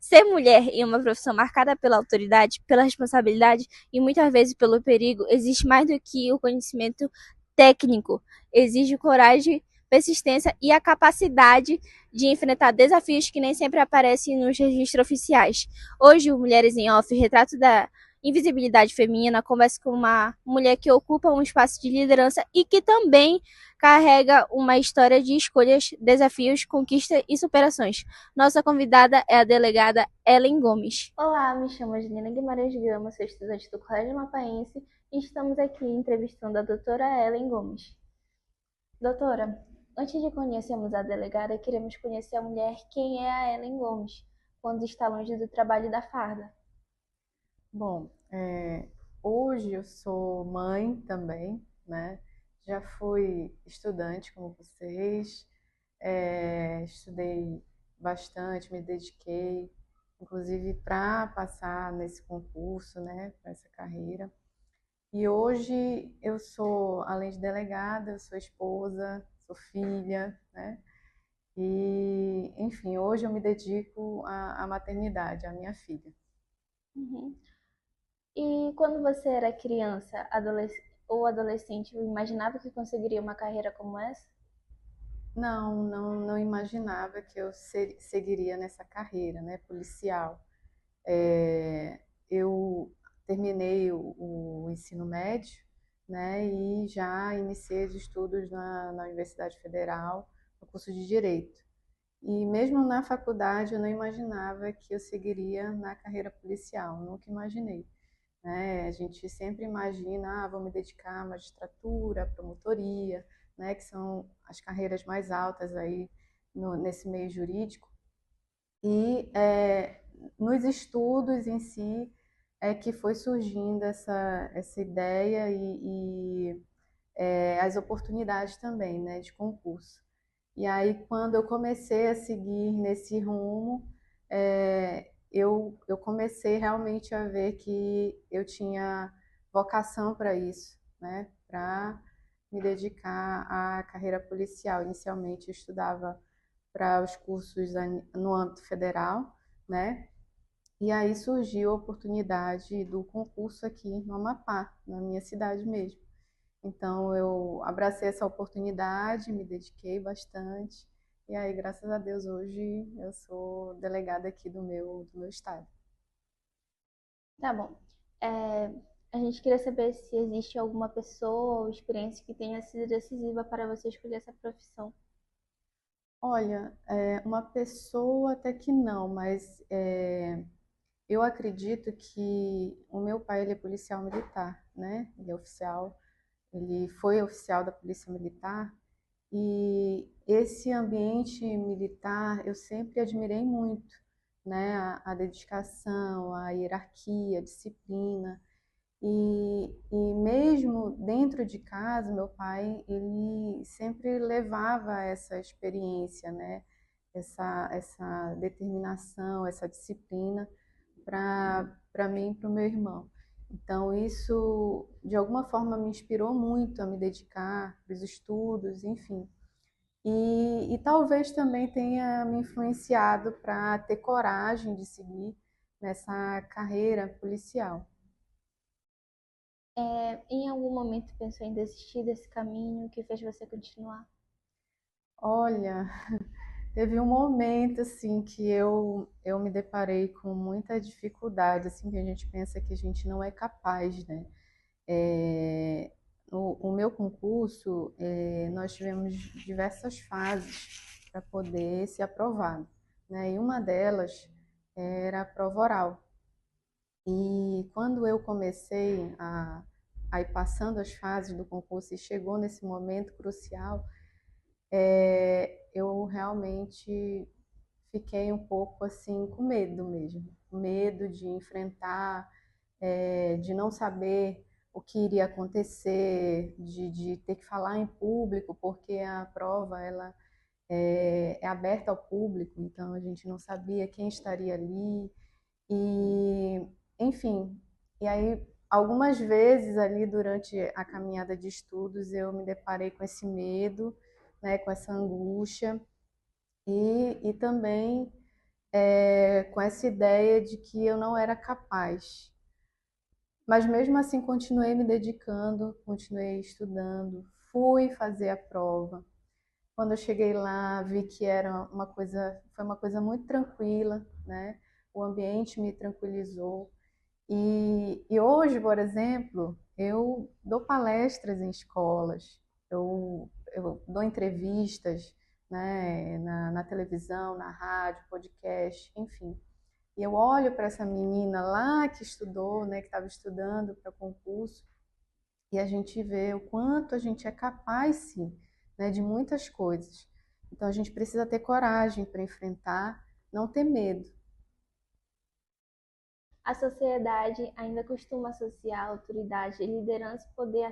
Ser mulher em uma profissão marcada pela autoridade, pela responsabilidade e muitas vezes pelo perigo, existe mais do que o conhecimento técnico. Exige coragem, persistência e a capacidade de enfrentar desafios que nem sempre aparecem nos registros oficiais. Hoje, o Mulheres em Off, retrato da invisibilidade feminina, conversa com uma mulher que ocupa um espaço de liderança e que também carrega uma história de escolhas, desafios, conquistas e superações. Nossa convidada é a delegada Ellen Gomes. Olá, me chamo Angelina Guimarães Gama, sou estudante do Colégio Mapaense e estamos aqui entrevistando a doutora Ellen Gomes. Doutora, antes de conhecermos a delegada, queremos conhecer a mulher quem é a Ellen Gomes, quando está longe do trabalho e da farda. Bom, hoje eu sou mãe também, né? Já fui estudante como vocês, estudei bastante, me dediquei, inclusive para passar nesse concurso, né? Para essa carreira. E hoje eu sou, além de delegada, eu sou esposa, sou filha, né? E, enfim, hoje eu me dedico à maternidade, à minha filha. Uhum. E quando você era criança, ou adolescente, imaginava que conseguiria uma carreira como essa? Não imaginava que eu seguiria nessa carreira, né, policial. Eu terminei o ensino médio, né, e já iniciei os estudos na Universidade Federal, no curso de Direito. E mesmo na faculdade eu não imaginava que eu seguiria na carreira policial, nunca imaginei, né? A gente sempre imagina, vou me dedicar à magistratura, à promotoria, né, que são as carreiras mais altas aí nesse meio jurídico. E nos estudos em si é que foi surgindo essa ideia e as oportunidades também, né, de concurso. E aí, quando eu comecei a seguir nesse rumo, eu comecei realmente a ver que eu tinha vocação para isso, né? Para me dedicar à carreira policial. Inicialmente, eu estudava para os cursos no âmbito federal, né? E aí surgiu a oportunidade do concurso aqui no Amapá, na minha cidade mesmo. Então eu abracei essa oportunidade, me dediquei bastante. E aí, graças a Deus, hoje eu sou delegada aqui do meu estado. Tá bom. É, a gente queria saber se existe alguma pessoa ou experiência que tenha sido decisiva para você escolher essa profissão. Olha, uma pessoa até que não, mas eu acredito que o meu pai ele é policial militar, né? Ele é oficial, ele foi oficial da Polícia Militar. E esse ambiente militar eu sempre admirei muito, né? A dedicação, a hierarquia, a disciplina. E mesmo dentro de casa, meu pai, ele sempre levava essa experiência, né? Essa determinação, essa disciplina para mim e para o meu irmão. Então, isso de alguma forma me inspirou muito a me dedicar para os estudos, enfim. E talvez também tenha me influenciado para ter coragem de seguir nessa carreira policial. Em algum momento pensou em desistir desse caminho que fez você continuar? Olha, teve um momento assim que eu me deparei com muita dificuldade, assim, que a gente pensa que a gente não é capaz, né? O meu concurso, nós tivemos diversas fases para poder ser aprovado, né? E uma delas era a prova oral. E quando eu comecei a ir passando as fases do concurso e chegou nesse momento crucial, eu realmente fiquei um pouco assim com medo mesmo, medo de enfrentar, de não saber o que iria acontecer, de ter que falar em público, porque a prova ela é aberta ao público, então a gente não sabia quem estaria ali e, enfim, e aí algumas vezes ali durante a caminhada de estudos eu me deparei com esse medo, né, com essa angústia e também com essa ideia de que eu não era capaz. Mas mesmo assim continuei me dedicando, continuei estudando, fui fazer a prova. Quando eu cheguei lá, vi que foi uma coisa muito tranquila, né? O ambiente me tranquilizou. E hoje, por exemplo, eu dou palestras em escolas, eu dou entrevistas, né, na televisão, na rádio, podcast, enfim. E eu olho para essa menina lá que estudou, né, que estava estudando para concurso, e a gente vê o quanto a gente é capaz, sim, né, de muitas coisas. Então a gente precisa ter coragem para enfrentar, não ter medo. A sociedade ainda costuma associar autoridade, liderança e poder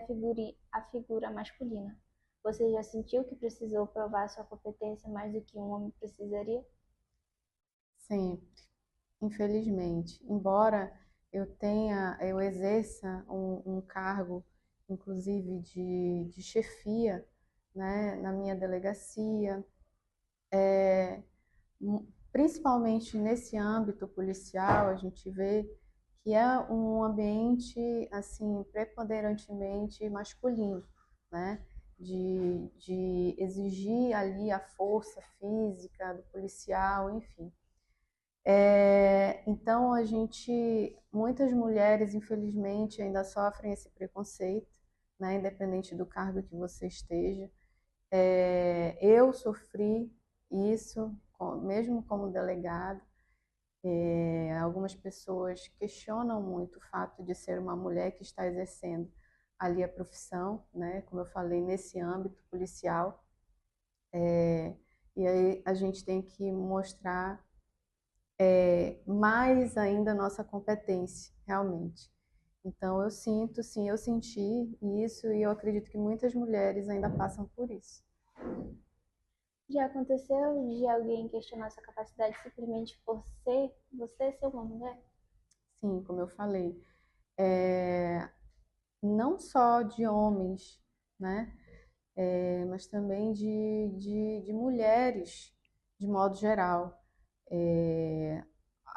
à figura masculina. Você já sentiu que precisou provar sua competência mais do que um homem precisaria? Sempre, infelizmente. Embora eu exerça um cargo, inclusive de chefia, né, na minha delegacia, principalmente nesse âmbito policial, a gente vê que é um ambiente assim preponderantemente masculino, né? De exigir ali a força física do policial, enfim. Então muitas mulheres, infelizmente, ainda sofrem esse preconceito, né? Independente do cargo que você esteja. Eu sofri isso, mesmo como delegada. Algumas pessoas questionam muito o fato de ser uma mulher que está exercendo ali a profissão, né? Como eu falei, nesse âmbito policial. E aí a gente tem que mostrar mais ainda a nossa competência, realmente. Então eu sinto, sim, eu senti isso e eu acredito que muitas mulheres ainda passam por isso. Já aconteceu de alguém questionar sua capacidade simplesmente por você ser uma mulher? Sim, como eu falei, não só de homens, né? Mas também de mulheres, de modo geral.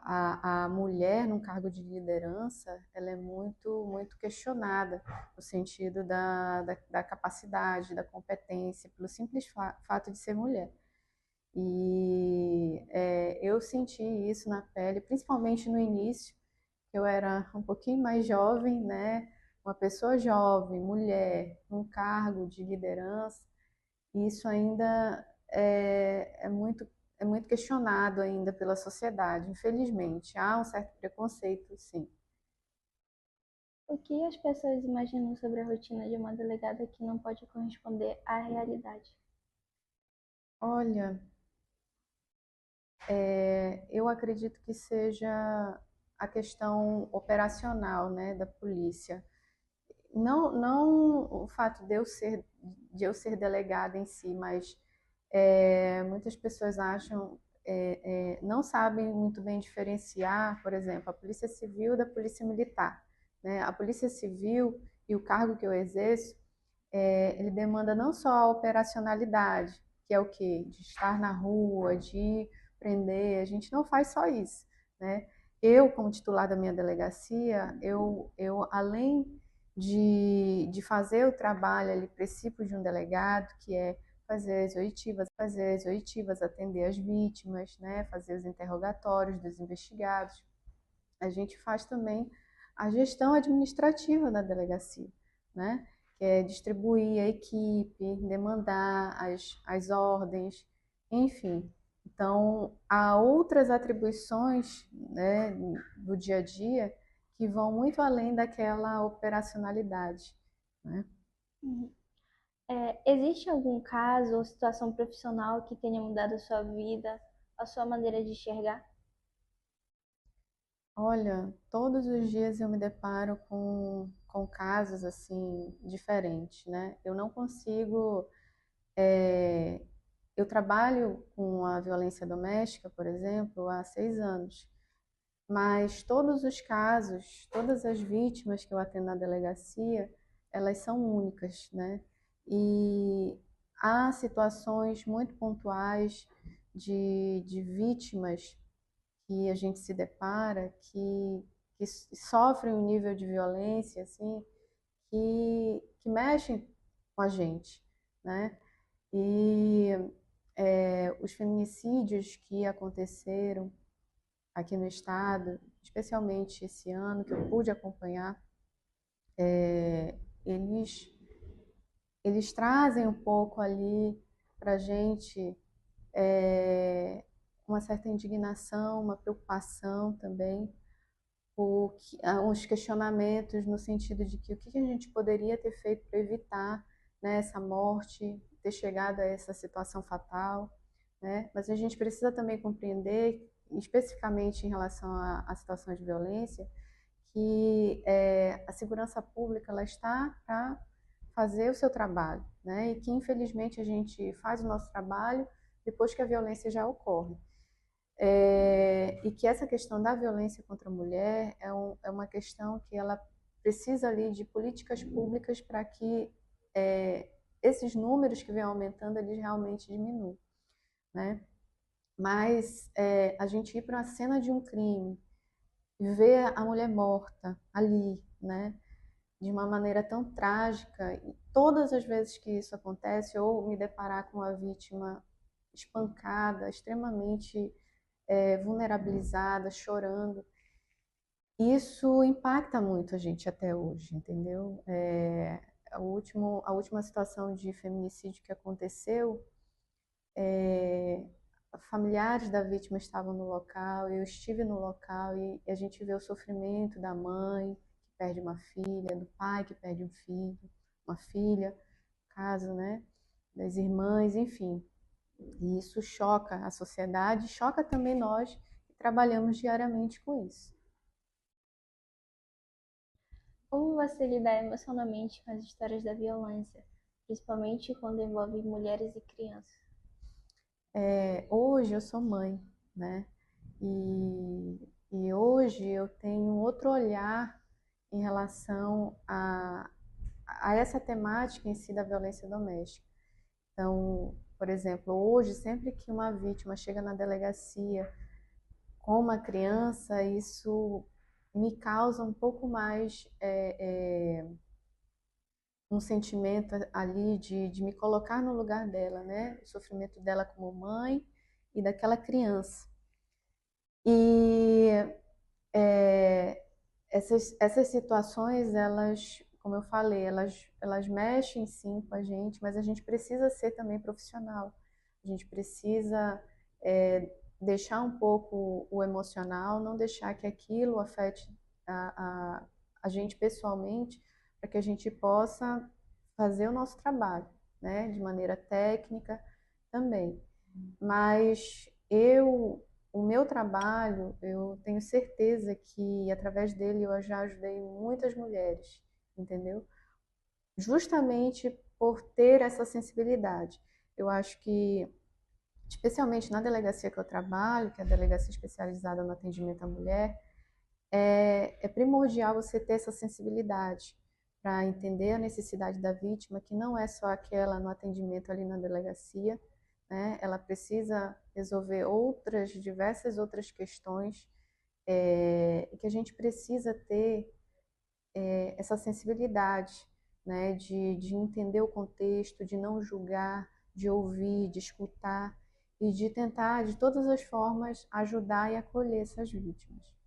A mulher num cargo de liderança, ela é muito questionada no sentido da capacidade, da competência, pelo simples fato de ser mulher. E eu senti isso na pele, principalmente no início, que eu era um pouquinho mais jovem, né? Uma pessoa jovem, mulher, num cargo de liderança, e isso ainda é muito questionado ainda pela sociedade, infelizmente. Há um certo preconceito, sim. O que as pessoas imaginam sobre a rotina de uma delegada que não pode corresponder à realidade? Olha, eu acredito que seja a questão operacional, né, da polícia. Não o fato de eu ser delegada em si, mas muitas pessoas não sabem muito bem diferenciar, por exemplo, a Polícia Civil da Polícia Militar, né? A Polícia Civil e o cargo que eu exerço, ele demanda não só a operacionalidade, que é o quê? De estar na rua, de prender, a gente não faz só isso, né? Eu, como titular da minha delegacia, eu além de fazer o trabalho ali, princípio de um delegado, que é fazer as oitivas, atender as vítimas, né, fazer os interrogatórios dos investigados. A gente faz também a gestão administrativa da delegacia, né, que é distribuir a equipe, demandar as ordens, enfim. Então, há outras atribuições, né, do dia a dia que vão muito além daquela operacionalidade, né? Uhum. Existe algum caso ou situação profissional que tenha mudado a sua vida, a sua maneira de enxergar? Olha, todos os dias eu me deparo com casos assim diferentes, né? Eu não consigo. é, Eu trabalho com a violência doméstica, por exemplo, há 6 anos, mas todos os casos, todas as vítimas que eu atendo na delegacia, elas são únicas, né? E há situações muito pontuais de vítimas que a gente se depara que sofrem um nível de violência assim que mexem com a gente, né? E os feminicídios que aconteceram aqui no estado, especialmente esse ano que eu pude acompanhar, eles eles trazem um pouco ali para a gente uma certa indignação, uma preocupação também, uns questionamentos no sentido de que o que a gente poderia ter feito para evitar, né, essa morte, ter chegado a essa situação fatal, né? Mas a gente precisa também compreender, especificamente em relação à situação de violência, que a segurança pública ela está para fazer o seu trabalho, né? E que infelizmente a gente faz o nosso trabalho depois que a violência já ocorre. E que essa questão da violência contra a mulher é uma questão que ela precisa ali de políticas públicas para que esses números que vêm aumentando eles realmente diminuam, né? Mas a gente ir para a cena de um crime e ver a mulher morta ali, né? De uma maneira tão trágica, e todas as vezes que isso acontece, ou me deparar com a vítima espancada, extremamente vulnerabilizada, chorando, isso impacta muito a gente até hoje, entendeu? A última situação de feminicídio que aconteceu, familiares da vítima estavam no local, eu estive no local e a gente vê o sofrimento da mãe que perde uma filha, do pai que perde um filho, uma filha, caso, né, das irmãs, enfim. E isso choca a sociedade, choca também nós que trabalhamos diariamente com isso. Como você lidar emocionalmente com as histórias da violência, principalmente quando envolve mulheres e crianças? Hoje eu sou mãe, né? E hoje eu tenho outro olhar em relação a essa temática em si da violência doméstica. Então, por exemplo, hoje, sempre que uma vítima chega na delegacia com uma criança, isso me causa um pouco mais um sentimento ali de me colocar no lugar dela, né? O sofrimento dela como mãe e daquela criança. E essas situações, elas, como eu falei, elas mexem sim com a gente, mas a gente precisa ser também profissional. A gente precisa deixar um pouco o emocional, não deixar que aquilo afete a, a, a gente pessoalmente, para que a gente possa fazer o nosso trabalho, né, de maneira técnica também. Mas o meu trabalho, eu tenho certeza que através dele eu já ajudei muitas mulheres, entendeu? Justamente por ter essa sensibilidade. Eu acho que, especialmente na delegacia que eu trabalho, que é a delegacia especializada no atendimento à mulher, é primordial você ter essa sensibilidade para entender a necessidade da vítima, que não é só aquela no atendimento ali na delegacia, né? Ela precisa resolver diversas outras questões, e que a gente precisa ter essa sensibilidade, né? De entender o contexto, de não julgar, de ouvir, de escutar e de tentar, de todas as formas, ajudar e acolher essas vítimas.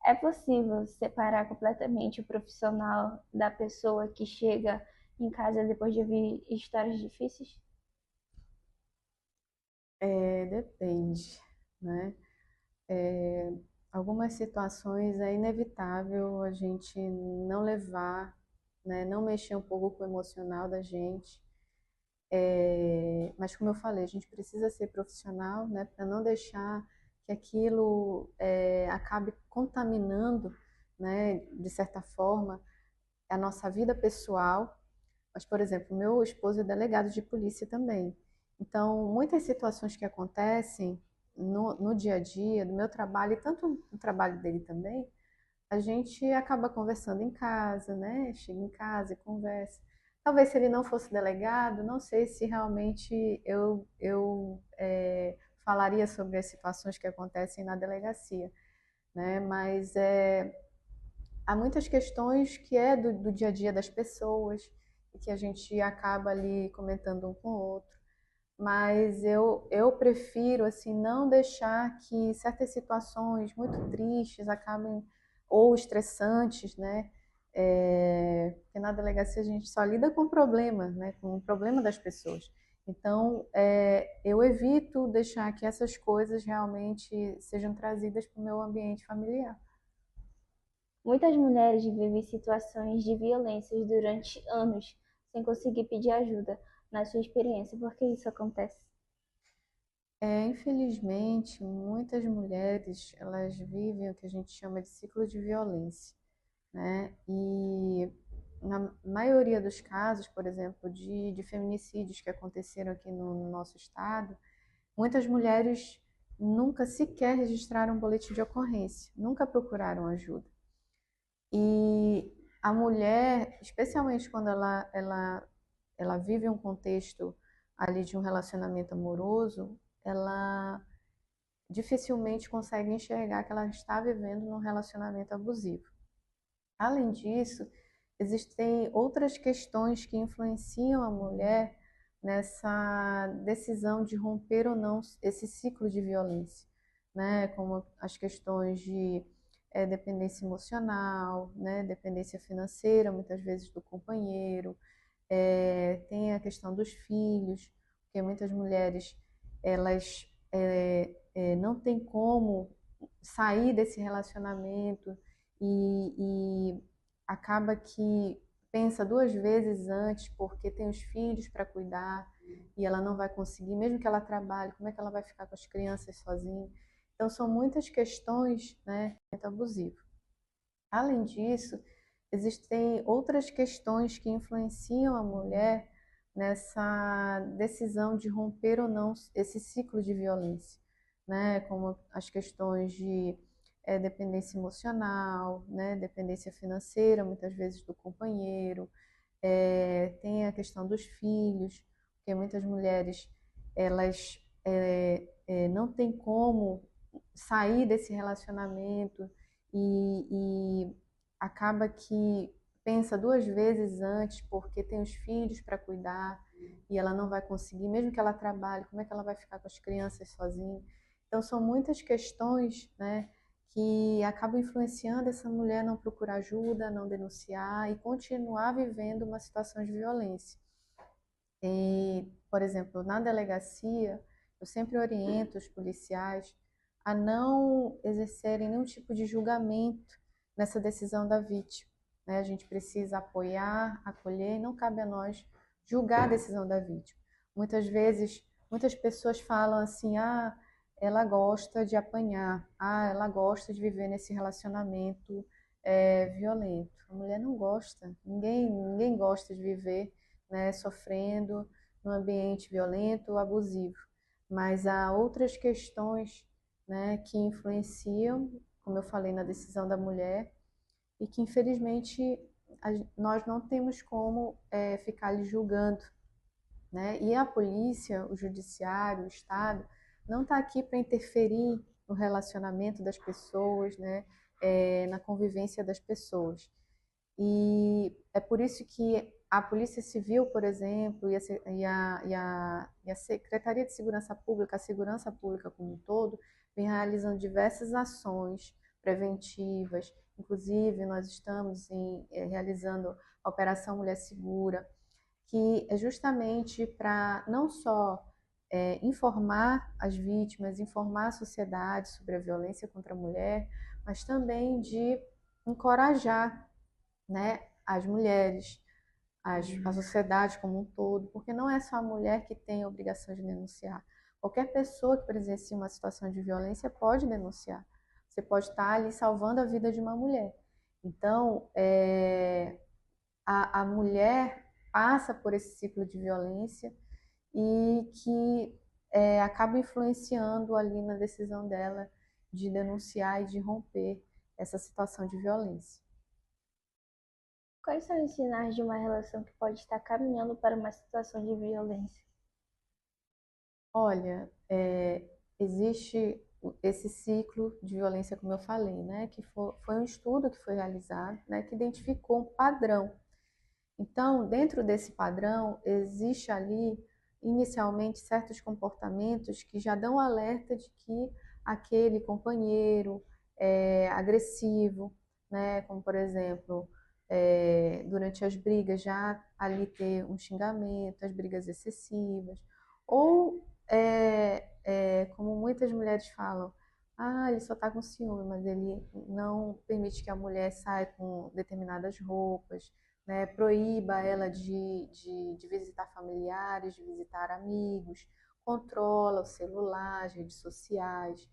É possível separar completamente o profissional da pessoa que chega em casa depois de ouvir histórias difíceis? Depende, né? Algumas situações é inevitável a gente não levar, né, não mexer um pouco com o emocional da gente. Mas como eu falei, a gente precisa ser profissional, né, para não deixar que aquilo acabe contaminando, né, de certa forma, a nossa vida pessoal. Mas, por exemplo, meu esposo é delegado de polícia também. Então, muitas situações que acontecem no dia a dia do meu trabalho, e tanto no trabalho dele também, a gente acaba conversando em casa, né? Chega em casa e conversa. Talvez se ele não fosse delegado, não sei se realmente eu falaria sobre as situações que acontecem na delegacia, né? Mas há muitas questões que é do dia a dia das pessoas e que a gente acaba ali comentando um com o outro. Mas eu prefiro assim não deixar que certas situações muito tristes acabem ou estressantes, né? Porque na delegacia a gente só lida com problemas, né? Com o problema das pessoas. Então, eu evito deixar que essas coisas realmente sejam trazidas para o meu ambiente familiar. Muitas mulheres vivem situações de violência durante anos sem conseguir pedir ajuda. Na sua experiência, por que isso acontece? Infelizmente, muitas mulheres elas vivem o que a gente chama de ciclo de violência, né? E na maioria dos casos, por exemplo, de feminicídios que aconteceram aqui no nosso estado, muitas mulheres nunca sequer registraram um boletim de ocorrência, nunca procuraram ajuda. E a mulher, especialmente quando ela vive um contexto ali de um relacionamento amoroso, ela dificilmente consegue enxergar que ela está vivendo num relacionamento abusivo. Além disso, existem outras questões que influenciam a mulher nessa decisão de romper ou não esse ciclo de violência, né? Como as questões de dependência emocional, né? Dependência financeira, muitas vezes do companheiro, tem a questão dos filhos, porque muitas mulheres elas não têm como sair desse relacionamento e acaba que pensa duas vezes antes porque tem os filhos para cuidar e ela não vai conseguir, mesmo que ela trabalhe, como é que ela vai ficar com as crianças sozinha? Então são muitas questões, né, abusivo. Além disso, existem outras questões que influenciam a mulher nessa decisão de romper ou não esse ciclo de violência, né? Como as questões de dependência emocional, né? Dependência financeira, muitas vezes do companheiro, tem a questão dos filhos, porque muitas mulheres elas não têm como sair desse relacionamento e acaba que pensa duas vezes antes porque tem os filhos para cuidar e ela não vai conseguir, mesmo que ela trabalhe, como é que ela vai ficar com as crianças sozinha? Então são muitas questões, né, que acabam influenciando essa mulher a não procurar ajuda, a não denunciar e continuar vivendo uma situação de violência. E, por exemplo, na delegacia, eu sempre oriento os policiais a não exercerem nenhum tipo de julgamento nessa decisão da vítima, né? A gente precisa apoiar, acolher, e não cabe a nós julgar a decisão da vítima. Muitas vezes, muitas pessoas falam assim: ah, ela gosta de apanhar, ah, ela gosta de viver nesse relacionamento violento. A mulher não gosta, ninguém gosta de viver, né, sofrendo num ambiente violento ou abusivo. Mas há outras questões, né, que influenciam, como eu falei, na decisão da mulher e que infelizmente nós não temos como ficar lhe julgando, né? E a polícia, o judiciário, o Estado não está aqui para interferir no relacionamento das pessoas, né? Na convivência das pessoas. E é por isso que a Polícia Civil, por exemplo, e a Secretaria de Segurança Pública, a Segurança Pública como um todo, vem realizando diversas ações preventivas. Inclusive, nós estamos realizando a Operação Mulher Segura, que é justamente para não só informar as vítimas, informar a sociedade sobre a violência contra a mulher, mas também de encorajar, né, as mulheres, a sociedade como um todo, porque não é só a mulher que tem a obrigação de denunciar. Qualquer pessoa que presencie uma situação de violência pode denunciar. Você pode estar ali salvando a vida de uma mulher. Então, a mulher passa por esse ciclo de violência e que acaba influenciando ali na decisão dela de denunciar e de romper essa situação de violência. Quais são os sinais de uma relação que pode estar caminhando para uma situação de violência? Olha, existe esse ciclo de violência, como eu falei, né, que foi um estudo que foi realizado, né, que identificou um padrão. Então, dentro desse padrão, existe ali, inicialmente, certos comportamentos que já dão alerta de que aquele companheiro é agressivo, né? Como, por exemplo, durante as brigas, já ali ter um xingamento, as brigas excessivas, ou, como muitas mulheres falam, ah, ele só está com ciúme, mas ele não permite que a mulher saia com determinadas roupas, né, proíba ela de visitar familiares, de visitar amigos, controla o celular, as redes sociais.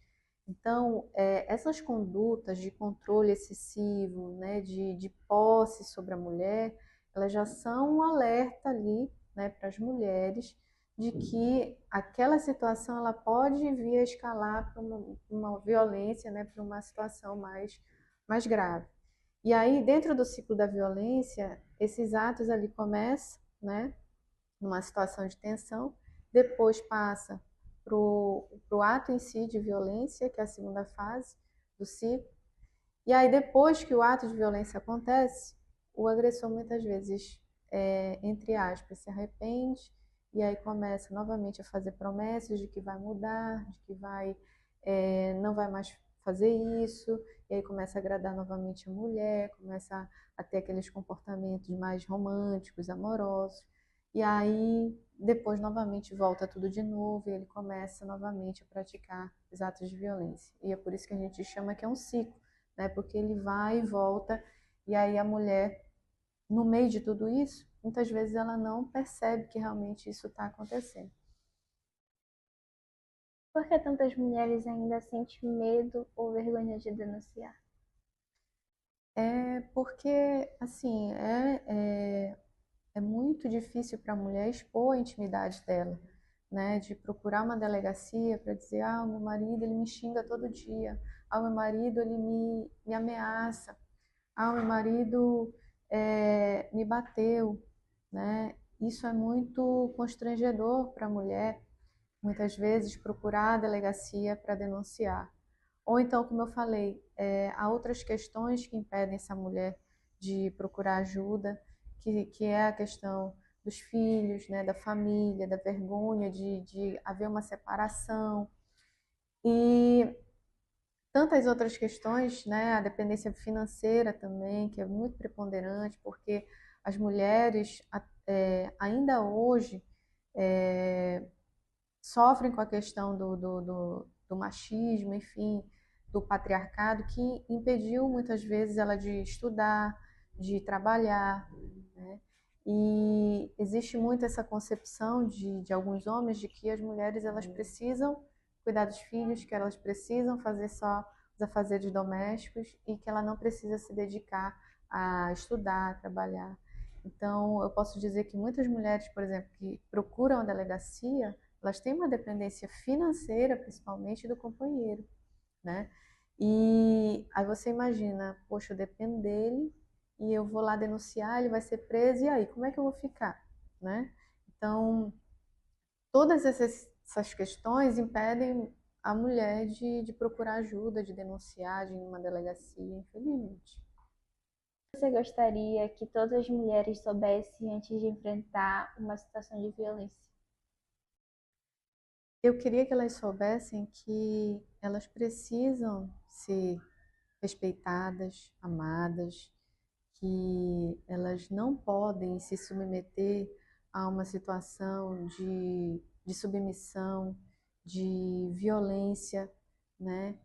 Então, essas condutas de controle excessivo, né, de posse sobre a mulher, elas já são um alerta ali, né, para as mulheres de que aquela situação ela pode vir a escalar para uma violência, né, para uma situação mais grave. E aí, dentro do ciclo da violência, esses atos ali começam, né, numa situação de tensão, depois passa para o ato em si de violência, que é a segunda fase do ciclo. E aí, depois que o ato de violência acontece, o agressor muitas vezes, entre aspas, se arrepende e aí começa novamente a fazer promessas de que vai mudar, de que não vai mais fazer isso, e aí começa a agradar novamente a mulher, começa a ter aqueles comportamentos mais românticos, amorosos, e aí depois novamente volta tudo de novo e ele começa novamente a praticar os atos de violência. E é por isso que a gente chama que é um ciclo, né? Porque ele vai e volta, e aí a mulher, no meio de tudo isso, muitas vezes ela não percebe que realmente isso está acontecendo. Por que tantas mulheres ainda sentem medo ou vergonha de denunciar? É porque, assim, é muito difícil para a mulher expor a intimidade dela, né? De procurar uma delegacia para dizer, ah, o meu marido, ele me xinga todo dia, ah, o meu marido, ele me ameaça, ah, o meu marido me bateu, né? Isso é muito constrangedor para a mulher, muitas vezes, procurar a delegacia para denunciar. Ou então, como eu falei, há outras questões que impedem essa mulher de procurar ajuda, que é a questão dos filhos, né, da família, da vergonha de haver uma separação. E tantas outras questões, né, a dependência financeira também, que é muito preponderante, porque as mulheres, ainda hoje, é, sofrem com a questão do machismo, enfim, do patriarcado, que impediu muitas vezes ela de estudar, de trabalhar, né? E existe muito essa concepção de alguns homens de que as mulheres elas precisam cuidar dos filhos, que elas precisam fazer só os afazeres domésticos e que ela não precisa se dedicar a estudar, a trabalhar. Então, eu posso dizer que muitas mulheres, por exemplo, que procuram a delegacia, elas têm uma dependência financeira, principalmente, do companheiro, né? E aí você imagina, poxa, eu dependo dele e eu vou lá denunciar, ele vai ser preso, e aí, como é que eu vou ficar, né? Então, todas essas questões impedem a mulher de procurar ajuda, de denunciar, de ir numa delegacia, infelizmente. Você gostaria que todas as mulheres soubessem antes de enfrentar uma situação de violência? Eu queria que elas soubessem que elas precisam ser respeitadas, amadas, que elas não podem se submeter a uma situação de submissão, de violência, né?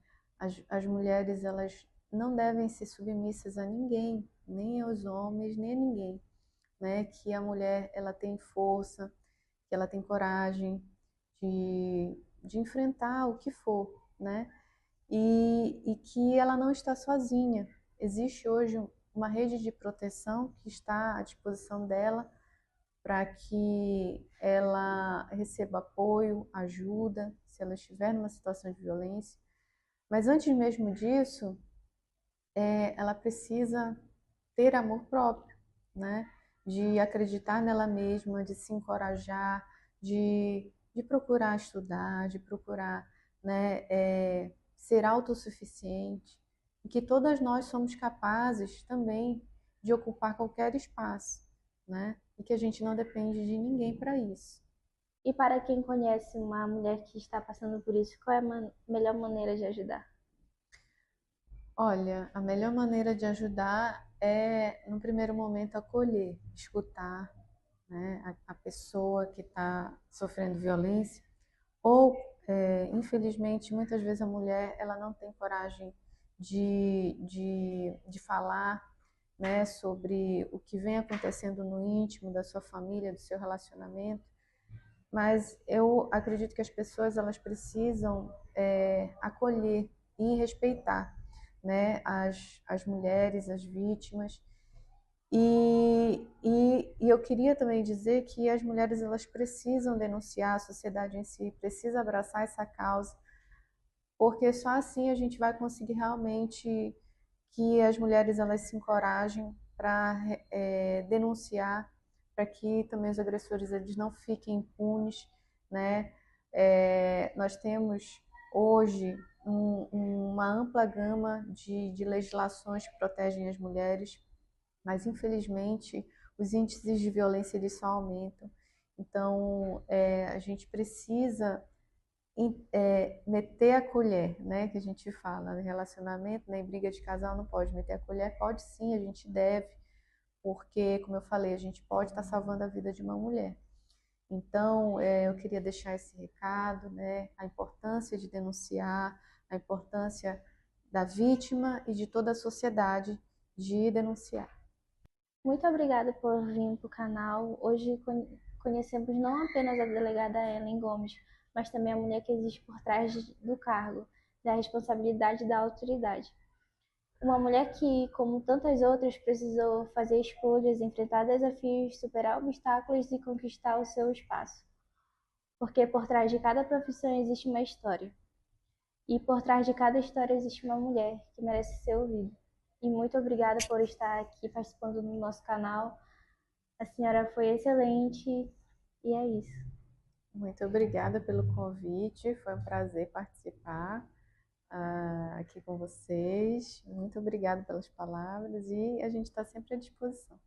As mulheres, elas não devem ser submissas a ninguém, nem aos homens, nem a ninguém, né? Que a mulher, ela tem força, que ela tem coragem de enfrentar o que for, né? E que ela não está sozinha. Existe hoje uma rede de proteção que está à disposição dela para que ela receba apoio, ajuda, se ela estiver numa situação de violência. Mas antes mesmo disso, ela precisa ter amor próprio, né? De acreditar nela mesma, de se encorajar, de procurar estudar, de procurar né, ser autossuficiente, e que todas nós somos capazes também de ocupar qualquer espaço, né? E que a gente não depende de ninguém para isso. E para quem conhece uma mulher que está passando por isso, qual é a melhor maneira de ajudar? Olha, a melhor maneira de ajudar é, no primeiro momento, acolher, escutar, né, a pessoa que está sofrendo violência, ou, infelizmente, muitas vezes a mulher ela não tem coragem de falar, né, sobre o que vem acontecendo no íntimo da sua família, do seu relacionamento, mas eu acredito que as pessoas elas precisam acolher e respeitar, né, as mulheres, as vítimas. E eu queria também dizer que as mulheres elas precisam denunciar, a sociedade em si precisa abraçar essa causa, porque só assim a gente vai conseguir realmente que as mulheres elas se encorajem para denunciar, para que também os agressores eles não fiquem impunes, né? Nós temos hoje uma ampla gama de legislações que protegem as mulheres, mas infelizmente os índices de violência eles só aumentam. Então, a gente precisa meter a colher, né? Que a gente fala, né? Relacionamento, né? Em briga de casal não pode meter a colher, pode sim, a gente deve, porque, como eu falei, a gente pode estar salvando a vida de uma mulher. Então, eu queria deixar esse recado, né? A importância de denunciar, a importância da vítima e de toda a sociedade de denunciar. Muito obrigada por vir para o canal. Hoje conhecemos não apenas a delegada Ellen Gomes, mas também a mulher que existe por trás do cargo, da responsabilidade da autoridade. Uma mulher que, como tantas outras, precisou fazer escolhas, enfrentar desafios, superar obstáculos e conquistar o seu espaço. Porque por trás de cada profissão existe uma história. E por trás de cada história existe uma mulher que merece ser ouvida. E muito obrigada por estar aqui participando do nosso canal. A senhora foi excelente e é isso. Muito obrigada pelo convite, foi um prazer participar aqui com vocês. Muito obrigada pelas palavras e a gente está sempre à disposição.